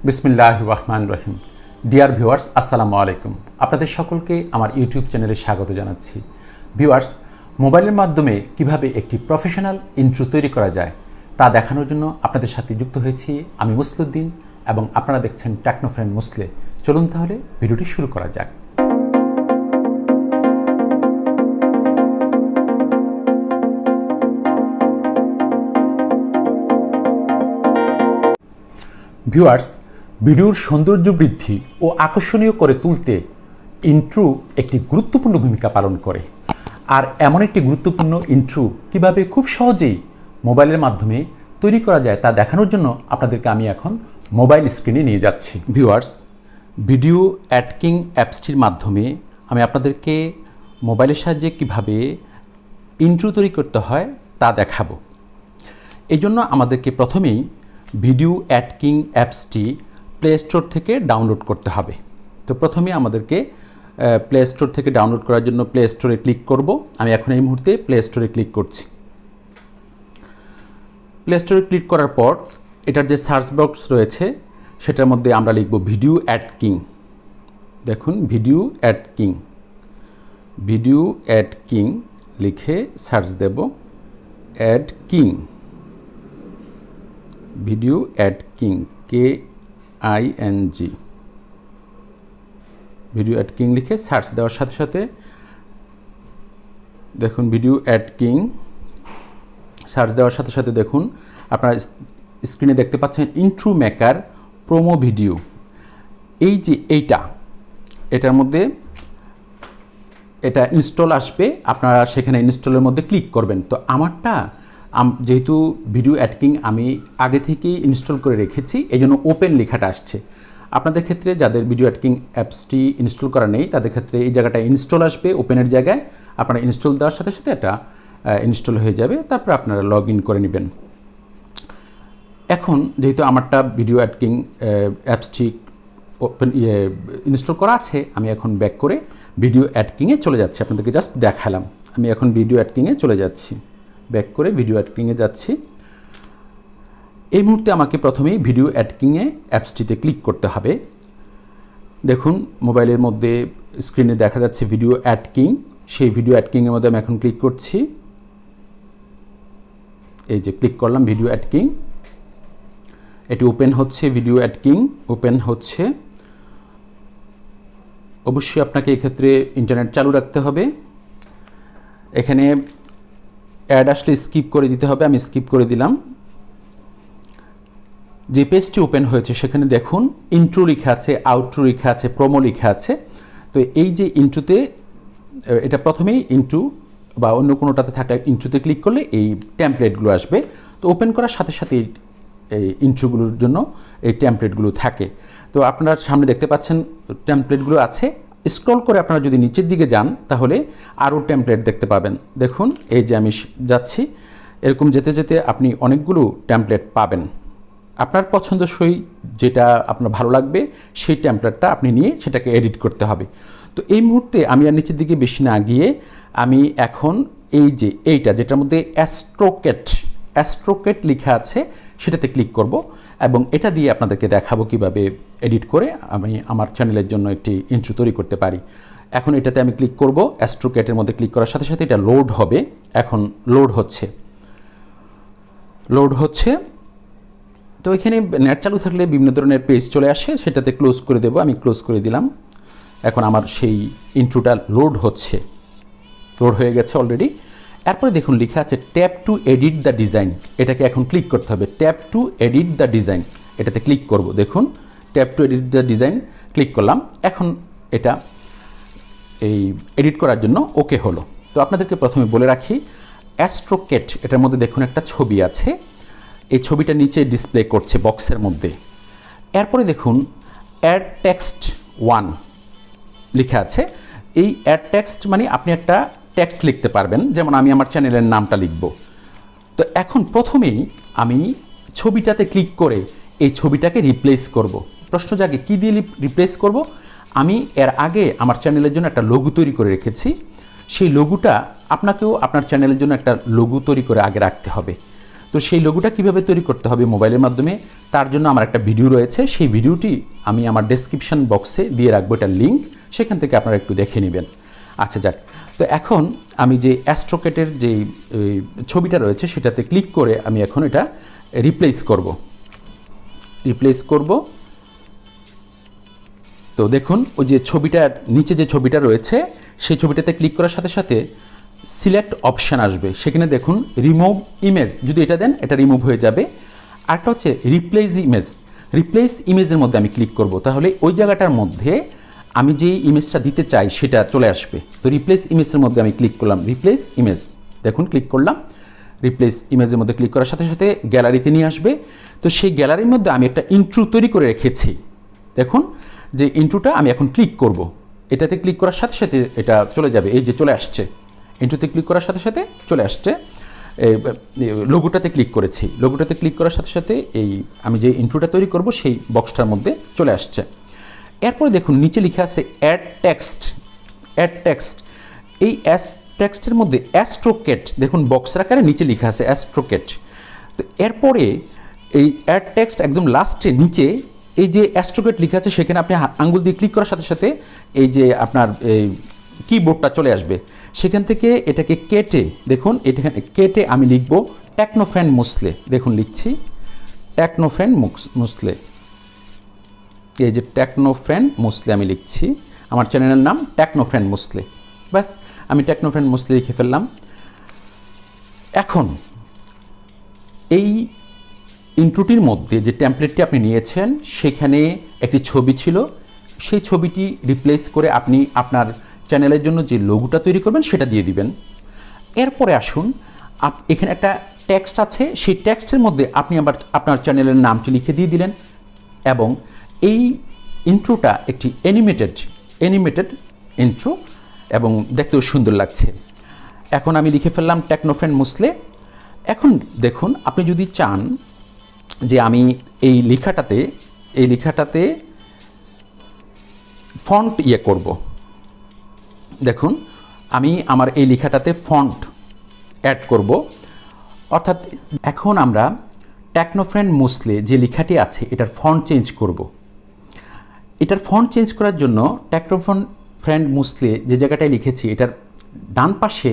বিসমিল্লাহির রহমানির রহিম। Dear viewers, আসসালামু আলাইকুম। আপনাদের সকলকে আমার ইউটিউব চ্যানেলে স্বাগত জানাচ্ছি। ভিউয়ার্স, মোবাইলের মাধ্যমে কিভাবে একটি প্রফেশনাল ইন্ট্রো তৈরি করা যায় তা দেখানোর জন্য আপনাদের সাথে যুক্ত হয়েছি আমি মুসলিউদ্দিন এবং আপনারা দেখছেন টেকনো ফ্রেন্ড মুসলে। চলুন তাহলে ভিডিওটি শুরু করা যাক। ভিউয়ার্স, ভিডিওর সৌন্দর্য বৃদ্ধি ও আকর্ষণীয় করে তুলতে ইন্ট্রো একটি গুরুত্বপূর্ণ ভূমিকা পালন করে। আর এমন একটি গুরুত্বপূর্ণ ইন্ট্রো কিভাবে খুব সহজেই মোবাইলের মাধ্যমে তৈরি করা যায় তা দেখানোর জন্য আপনাদেরকে আমি এখন মোবাইল স্ক্রিনে নিয়ে যাচ্ছি। ভিউয়ার্স, ভিডিও অ্যাডকিং অ্যাপসটির মাধ্যমে আমি আপনাদেরকে মোবাইলের সাহায্যে কিভাবে ইন্ট্রো তৈরি করতে হয় তা দেখাবো। এই জন্য আমাদেরকে প্রথমেই ভিডিও অ্যাডকিং অ্যাপসটি প্লে স্টোর থেকে ডাউনলোড করতে হবে। তো প্রথমে আমাদেরকে প্লে স্টোর থেকে ডাউনলোড করার জন্য প্লে স্টোরে ক্লিক করব। আমি এখন এই মুহূর্তে প্লে স্টোরে ক্লিক করছি। প্লে স্টোরে ক্লিক করার পর এটার যে সার্চ বক্স রয়েছে সেটার মধ্যে আমরা লিখব ভিডিও অ্যাডকিং। দেখুন, ভিডিও অ্যাডকিং লিখে সার্চ দেব। অ্যাডকিং, ভিডিও অ্যাডকিং, KING, ভিডিও অ্যাডকিং লিখে সার্চ দেওয়ার সাথে সাথে দেখুন ভিডিও অ্যাডকিং সার্চ দেওয়ার সাথে সাথে দেখুন আপনারা স্ক্রিনে দেখতে পাচ্ছেন ইন্ট্রো মেকার প্রোমো ভিডিও। এই যে এটার মধ্যে এটা ইনস্টল আসবে, আপনারা সেখানে ইনস্টলের মধ্যে ক্লিক করবেন। তো আমারটা যেহেতু ভিডিও অ্যাডকিং আমি আগে থেকেই ইনস্টল করে রেখেছি এই জন্য ওপেন লেখাটা আসছে। আপনাদের ক্ষেত্রে যাদের ভিডিও অ্যাডকিং অ্যাপসটি ইনস্টল করা নেই তাদের ক্ষেত্রে এই জায়গাটা ইনস্টল আসবে, ওপেনের জায়গায় আপনারা ইনস্টল দেওয়ার সাথে সাথে এটা ইনস্টল হয়ে যাবে, তারপর আপনারা লগ ইন করে নেবেন। এখন যেহেতু আমারটা ভিডিও অ্যাডকিং অ্যাপসটি ওপেন ইনস্টল করা আছে, আমি এখন ব্যাক করে ভিডিও অ্যাডকিংয়ে চলে যাচ্ছি। আপনাদেরকে জাস্ট দেখালাম। আমি এখন ভিডিও অ্যাডকিংয়ে চলে যাচ্ছি, ব্যাক করে ভিডিও অ্যাডকিংয়ে যাচ্ছি। এই মুহূর্তে আমাকে প্রথমেই ভিডিও অ্যাডকিংয়ে অ্যাপসটিতে ক্লিক করতে হবে। দেখুন মোবাইলের মধ্যে স্ক্রিনে দেখা যাচ্ছে ভিডিও অ্যাডকিং। সেই ভিডিও অ্যাডকিংয়ের মধ্যে আমি এখন ক্লিক করছি। এই যে ক্লিক করলাম ভিডিও অ্যাডকিং, এটি ওপেন হচ্ছে। ভিডিও অ্যাডকিং ওপেন হচ্ছে। অবশ্যই আপনাকে এক্ষেত্রে ইন্টারনেট চালু রাখতে হবে। এখানে অ্যাড আসলে স্কিপ করে দিতে হবে, আমি স্কিপ করে দিলাম। যে পেজটি ওপেন হয়েছে সেখানে দেখুন ইন্ট্রো লেখা আছে, আউট্রো লেখা আছে, প্রোমো লেখা আছে। তো এই যে ইন্ট্রোতে, এটা প্রথমেই ইন্ট্রো বা অন্য কোনোটাতে থাকা ইন্ট্রোতে ক্লিক করলে এই টেমপ্লেটগুলো আসবে। তো ওপেন করার সাথে সাথে এই ইন্ট্রোগুলোর জন্য এই টেমপ্লেটগুলো থাকে। তো আপনারা সামনে দেখতে পাচ্ছেন টেমপ্লেটগুলো আছে। স্ক্রল করে আপনারা যদি নিচের দিকে যান তাহলে আরও টেমপ্লেট দেখতে পাবেন। দেখুন এই যে আমি যাচ্ছি, এরকম যেতে যেতে আপনি অনেকগুলো টেমপ্লেট পাবেন। আপনার পছন্দসই যেটা আপনার ভালো লাগবে সেই টেমপ্লেটটা আপনি নিয়ে সেটাকে এডিট করতে হবে। তো এই মুহূর্তে আমি আর নিচের দিকে বেশি না গিয়ে আমি এখন এই যে যেটার মধ্যে অ্যাস্ট্রোকেট লেখা আছে সেটাতে ক্লিক করব এবং এটা দিয়ে আপনাদেরকে দেখাবো কিভাবে এডিট করে আমি আমার চ্যানেলের জন্য একটি ইন্ট্রো তৈরি করতে পারি। এখন এটাতে আমি ক্লিক করব। অ্যাস্ট্রোকেটের মধ্যে ক্লিক করার সাথে সাথে এটা লোড হবে। এখন লোড হচ্ছে। তো এখানে নেট চালু থাকলে বিভিন্ন ধরনের পেজ চলে আসে, সেটাতে ক্লোজ করে দেব। আমি ক্লোজ করে দিলাম। এখন আমার সেই ইন্ট্রোটা লোড হয়ে গেছে অলরেডি। এরপরে দেখুন লেখা আছে tap two edit the design. এটাকে এখন ক্লিক করতে হবে। Tap two edit the design, এটাতে ক্লিক করব। দেখুন tap two edit the design click করলাম। এখন এটা এই এডিট করার জন্য ওকে হলো। তো আপনাদেরকে প্রথমে বলে রাখি, অ্যাস্ট্রোকেট এটার মধ্যে দেখুন একটা ছবি আছে, এই ছবিটা নিচে ডিসপ্লে করছে বক্সের মধ্যে। এরপরে দেখুন অ্যাড টেক্সট 1 লেখা আছে। এই অ্যাড টেক্সট মানে আপনি একটা টেক্সট লিখতে পারবেন, যেমন আমি আমার চ্যানেলের নামটা লিখব। তো এখন প্রথমেই আমি ছবিটাতে ক্লিক করে এই ছবিটাকে রিপ্লেস করব। প্রশ্ন জাগে কী দিয়ে রিপ্লেস করব? আমি এর আগে আমার চ্যানেলের জন্য একটা লোগো তৈরি করে রেখেছি। সেই লোগোটা আপনাকেও আপনার চ্যানেলের জন্য একটা লোগো তৈরি করে আগে রাখতে হবে। তো সেই লোগোটা কীভাবে তৈরি করতে হবে মোবাইলের মাধ্যমে, তার জন্য আমার একটা ভিডিও রয়েছে, সেই ভিডিওটি আমি আমার ডেসক্রিপশন বক্সে দিয়ে রাখবো, এটার লিঙ্ক, সেখান থেকে আপনারা একটু দেখে নেবেন। আচ্ছা যাক, তো এখন আমি যে অ্যাস্ট্রোকেটের যে ছবিটা রয়েছে সেটাতে ক্লিক করে আমি এখন এটা রিপ্লেস করব। তো দেখুন ওই যে ছবিটার নিচে যে ছবিটা রয়েছে সেই ছবিটাতে ক্লিক করার সাথে সাথে সিলেক্ট অপশান আসবে, সেখানে দেখুন রিমুভ ইমেজ, যদি এটা দেন এটা রিমুভ হয়ে যাবে। আরটা হচ্ছে রিপ্লেস ইমেজের মধ্যে আমি ক্লিক করব, তাহলে ওই জায়গাটার মধ্যে আমি যেই ইমেজটা দিতে চাই সেটা চলে আসবে। তো রিপ্লেস ইমেজের মধ্যে আমি ক্লিক করলাম, রিপ্লেস ইমেজ, দেখুন ক্লিক করলাম, রিপ্লেস ইমেজের মধ্যে ক্লিক করার সাথে সাথে গ্যালারিতে নিয়ে আসবে। তো সেই গ্যালারির মধ্যে আমি একটা ইন্ট্রো তৈরি করে রেখেছি, দেখুন যে ইন্ট্রোটা আমি এখন ক্লিক করব, এটাতে ক্লিক করার সাথে সাথে এটা চলে যাবে, এই যে চলে আসছে, ইন্ট্রোতে ক্লিক করার সাথে সাথে চলে আসছে। লোগোটাতে ক্লিক করেছি, লোগোটাতে ক্লিক করার সাথে সাথে এই আমি যে ইন্ট্রোটা তৈরি করব সেই বক্সটার মধ্যে চলে আসছে। এরপরে দেখুন নিচে লেখা আছে অ্যাড টেক্সট, এই টেক্সটের মধ্যে অ্যাস্ট্রোকেট, দেখুন বক্সের আকারে নিচে লেখা আছে অ্যাস্ট্রোকেট। তো এরপরে এই অ্যাড টেক্সট একদম লাস্টে নিচে এই যে অ্যাস্ট্রোকেট লেখা আছে সেখানে আপনি আঙ্গুল দিয়ে ক্লিক করার সাথে সাথে এই যে আপনার এই কিবোর্ডটা চলে আসবে, সেখান থেকে এটাকে কেটে, দেখুন এটাকে কেটে আমি লিখব টেকনোফ্রেন মুসলে, দেখুন লিখছি টেকনোফ্রেন মুসলে, এই যে টেকনোফ্রেন মুসলে আমি লিখছি, আমার চ্যানেলের নাম টেকনোফ্রেন মুসলে, ব্যাস আমি টেকনোফ্রেন মুসলে লিখে ফেললাম। এখন এই ইন্ট্রোটির মধ্যে যে টেমপ্লেটটি আপনি নিয়েছেন সেখানে একটি ছবি ছিল, সেই ছবিটি রিপ্লেস করে আপনি আপনার চ্যানেলের জন্য যে লোগোটা তৈরি করবেন সেটা দিয়ে দিবেন। এরপরে আসুন, এখানে একটা টেক্সট আছে, সেই টেক্সটের মধ্যে আপনি আবার আপনার চ্যানেলের নামটি লিখে দিয়ে দিলেন, এবং এই ইন্ট্রোটা একটি অ্যানিমেটেড ইন্ট্রো এবং দেখতেও সুন্দর লাগছে। এখন আমি লিখে ফেললাম টেকনোফ্রেন মুসলে। এখন দেখুন আপনি যদি চান যে আমি এই লেখাটাতে ফন্ট করব, দেখুন আমি আমার এই লেখাটাতে ফন্ট অ্যাড করব, অর্থাৎ এখন আমরা টেকনোফ্রেন মুসলে যে লেখাটি আছে এটার ফন্ট চেঞ্জ করব। এটার ফন্ট চেঞ্জ করার জন্য টেকনোফ্রেন মুসলে যে জায়গাটায় লিখেছি এটার ডান পাশে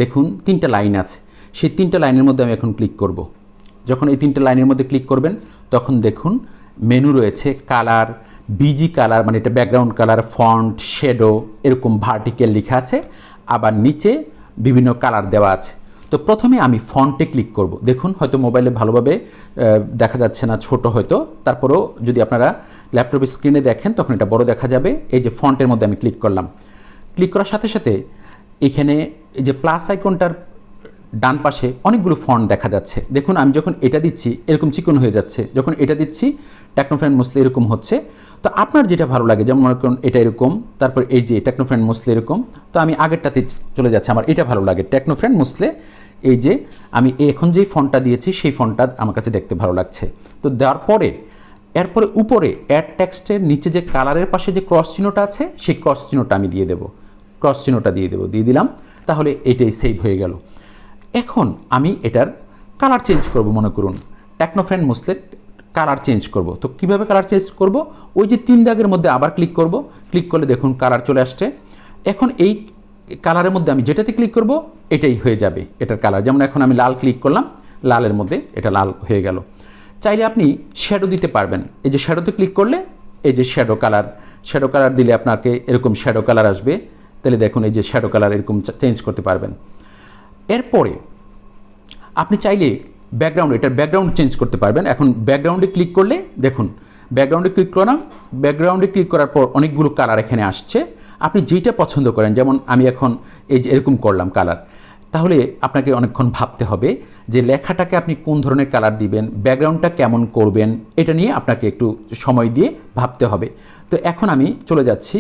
দেখুন 3টা লাইন আছে, সেই 3টা লাইনের মধ্যে আমি এখন ক্লিক করব। যখন এই 3টা লাইনের মধ্যে ক্লিক করবেন তখন দেখুন মেনু রয়েছে কালার, বিজি কালার মানে এটা ব্যাকগ্রাউন্ড কালার, ফন্ট, শ্যাডো, এরকম ভার্টিক্যাল লেখা আছে, আবার নিচে বিভিন্ন কালার দেওয়া আছে। তো প্রথমে আমি ফন্টে ক্লিক করব, দেখুন হয়তো মোবাইলে ভালোভাবে দেখা যাচ্ছে না, ছোট হয়তো, তারপরেও যদি আপনারা ল্যাপটপের স্ক্রিনে দেখেন তখন এটা বড় দেখা যাবে। এই যে ফন্টের মধ্যে আমি ক্লিক করলাম, ক্লিক করার সাথে সাথে এখানে এই যে প্লাস আইকনটার ডান পাশে অনেকগুলো ফন্ট দেখা যাচ্ছে, দেখুন আমি যখন এটা দিচ্ছি এরকম চিকন হয়ে যাচ্ছে, যখন এটা দিচ্ছি টেকনোফ্রেন মুসলে এরকম হচ্ছে। তো আপনার যেটা ভালো লাগে, যেমন মনে করুন এটা এরকম, তারপর এই যে টেকনোফ্রেন মুসলে এরকম, তো আমি আগেরটাতে চলে যাচ্ছে, আমার এটা ভালো লাগে টেকনোফ্রেন মুসলে। এই যে আমি এখন যেই ফন্টটা দিয়েছি সেই ফন্টটা আমার কাছে দেখতে ভালো লাগছে। তো দেওয়ার পরে এরপরে উপরে অ্যাড টেক্সটের নিচে যে কালারের পাশে যে ক্রস চিহ্নটা আছে সেই ক্রস চিহ্নটা আমি দিয়ে দেবো, দিয়ে দিলাম, তাহলে এটাই সেভ হয়ে গেল। এখন আমি এটার কালার চেঞ্জ করব, মনে করুন টেকনোফ্রেন মুসলের কালার চেঞ্জ করব। তো কিভাবে কালার চেঞ্জ করব, ওই যে 3 দাগের মধ্যে আবার ক্লিক করব, ক্লিক করলে দেখুন কালার চলে আসছে। এখন এই কালারের মধ্যে আমি যেটাতে ক্লিক করব এটাই হয়ে যাবে এটার কালার, যেমন এখন আমি লাল ক্লিক করলাম, লালের মধ্যে এটা লাল হয়ে গেল। চাইলে আপনি শ্যাডো দিতে পারবেন, এই যে শ্যাডোতে ক্লিক করলে এই যে শ্যাডো কালার দিলে আপনাকে এরকম শ্যাডো কালার আসবে, তাহলে দেখুন এই যে শ্যাডো কালার এরকম চেঞ্জ করতে পারবেন। এরপরে আপনি চাইলে এটার ব্যাকগ্রাউন্ড চেঞ্জ করতে পারবেন। এখন ব্যাকগ্রাউন্ডে ক্লিক করলে দেখুন ব্যাকগ্রাউন্ডে ক্লিক করার পর অনেকগুলো কালার এখানে আসছে, আপনি যেইটা পছন্দ করেন, যেমন আমি এখন এই যে এরকম করলাম কালার, তাহলে আপনাকে অনেকক্ষণ ভাবতে হবে যে লেখাটাকে আপনি কোন ধরনের কালার দিবেন, ব্যাকগ্রাউন্ডটা কেমন করবেন, এটা নিয়ে আপনাকে একটু সময় দিয়ে ভাবতে হবে। তো এখন আমি চলে যাচ্ছি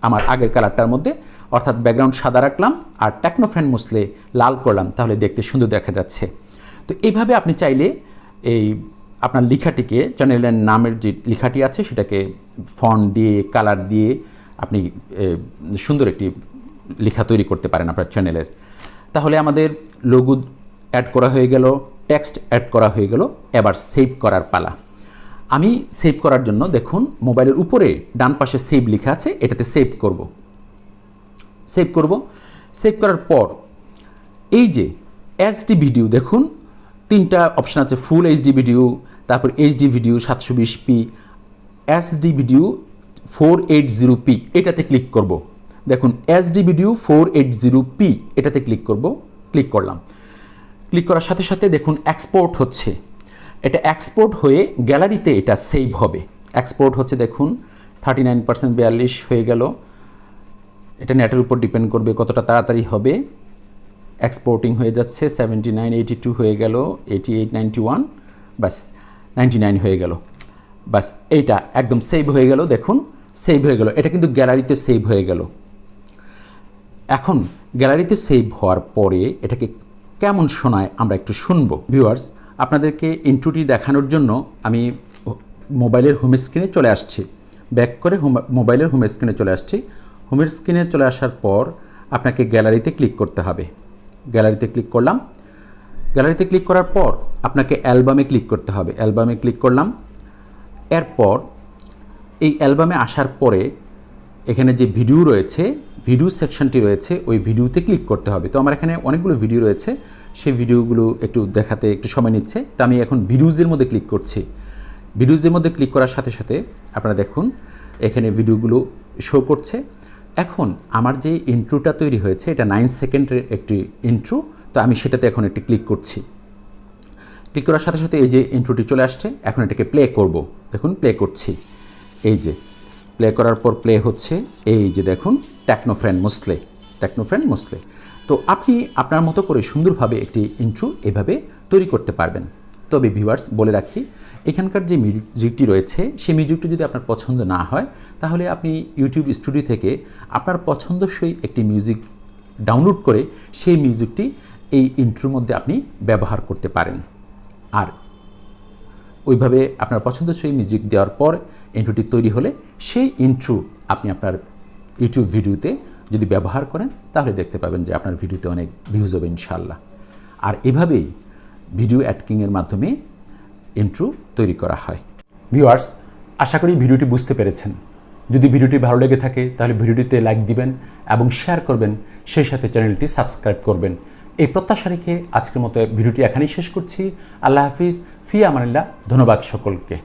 আমার আগের কালারটার মধ্যে, অর্থাৎ ব্যাকগ্রাউন্ড সাদা রাখলাম আর টেকনোফ্রেন মুসলে লাল করলাম, তাহলে দেখতে সুন্দর দেখা যাচ্ছে। তো এইভাবে আপনি চাইলে এই আপনার লেখাটিকে, চ্যানেলের নামের যে লেখাটি আছে সেটাকে ফন্ট দিয়ে কালার দিয়ে আপনি সুন্দর একটি লেখা তৈরি করতে পারেন আপনার চ্যানেলের। তাহলে আমাদের লোগো অ্যাড করা হয়ে গেল, টেক্সট অ্যাড করা হয়ে গেল। এবার সেভ করার পালা। আমি সেভ করার জন্য দেখুন মোবাইলের উপরে ডান পাশে সেভ লেখা আছে, এটাতে সেভ করব। সেভ করার পর এই যে এইচডি ভিডিও, দেখুন 3টা অপশান আছে, ফুল এইচডি ভিডিও, তারপর HD video 720p, HD video 480p, এটাতে ক্লিক করব। দেখুন এইচডি ভিডিও 480p, এটাতে ক্লিক করলাম। ক্লিক করার সাথে সাথে দেখুন এক্সপোর্ট হচ্ছে। এটা এক্সপোর্ট হয়ে গ্যালারিতে এটা সেভ হবে। এক্সপোর্ট হচ্ছে, দেখুন 39% 42 হয়ে গেল। এটা নেটের উপর ডিপেন্ড করবে কতটা তাড়াতাড়ি হবে। এক্সপোর্টিং হয়ে যাচ্ছে, 79 82 হয়ে গেল, 88 91, বাস 99 হয়ে গেল। বাস এইটা একদম সেভ হয়ে গেল। দেখুন সেভ হয়ে গেল, এটা কিন্তু গ্যালারিতে সেভ হয়ে গেল। এখন গ্যালারিতে সেভ হওয়ার পরে এটাকে কেমন শোনায় আমরা একটু শুনবো। ভিউয়ার্স, আপনাদেরকে ইন্ট্রোটি দেখানোর জন্য আমি মোবাইলের হোম স্ক্রিনে চলে আসছি। ব্যাক করে মোবাইলের হোম স্ক্রিনে চলে আসছি। হোম স্ক্রিনে চলে আসার পর আপনাকে গ্যালারিতে ক্লিক করতে হবে। গ্যালারিতে ক্লিক করলাম। গ্যালারিতে ক্লিক করার পর আপনাকে অ্যালবামে ক্লিক করতে হবে। অ্যালবামে ক্লিক করলাম। এরপর এই অ্যালবামে আসার পরে এখানে যে ভিডিও রয়েছে, ভিডিও সেকশনটি রয়েছে, ওই ভিডিওতে ক্লিক করতে হবে। তো আমার এখানে অনেকগুলো ভিডিও রয়েছে, সেই ভিডিওগুলো একটু দেখাতে একটু সময় নিচ্ছে। তো আমি এখন ভিডিওজের মধ্যে ক্লিক করছি। ভিডিওজের মধ্যে ক্লিক করার সাথে সাথে আপনারা দেখুন এখানে ভিডিওগুলো শো করছে। এখন আমার যে ইন্ট্রোটা তৈরি হয়েছে, এটা 9 সেকেন্ডের একটি ইন্ট্রো। তো আমি সেটাতে এখন একটি ক্লিক করছি। ক্লিক করার সাথে সাথে এই যে ইন্ট্রোটি চলে আসছে। এখন এটাকে প্লে করব। দেখুন প্লে করছি। এই যে প্লে করার পর প্লে হচ্ছে। এই যে দেখুন টেকনো ফ্রেন্ড মুসলে। তো আপনি আপনার মতো করে সুন্দরভাবে একটি ইন্ট্রো এভাবে তৈরি করতে পারবেন। তবে ভিউয়ার্স, বলে রাখি, এখানকার যে মিউজিকটি রয়েছে সেই মিউজিকটি যদি আপনার পছন্দ না হয়, তাহলে আপনি ইউটিউব স্টুডিও থেকে আপনার পছন্দসই একটি মিউজিক ডাউনলোড করে সেই মিউজিকটি এই ইন্ট্রোর মধ্যে আপনি ব্যবহার করতে পারেন। আর ওইভাবে আপনার পছন্দসই মিউজিক দেওয়ার পর ইন্ট্রোটি তৈরি হলে সেই ইন্ট্রো আপনি আপনার ইউটিউব ভিডিওতে যদি ব্যবহার করেন, তাহলে দেখতে পাবেন যে আপনার ভিডিওতে অনেক ভিউজ হবে ইনশাআল্লাহ। আর এভাবেই ভিডিও এডিটিংয়ের মাধ্যমে ইন্ট্রো তৈরি করা হয়। ভিউয়ার্স, আশা করি ভিডিওটি বুঝতে পেরেছেন। যদি ভিডিওটি ভালো লেগে থাকে তাহলে ভিডিওটিতে লাইক দিবেন এবং শেয়ার করবেন, সেই সাথে চ্যানেলটি সাবস্ক্রাইব করবেন। এই প্রত্যাশা রেখে আজকের মতো ভিডিওটি এখানেই শেষ করছি। আল্লাহ হাফিজ, ফি আমানিল্লাহ। ধন্যবাদ সকলকে।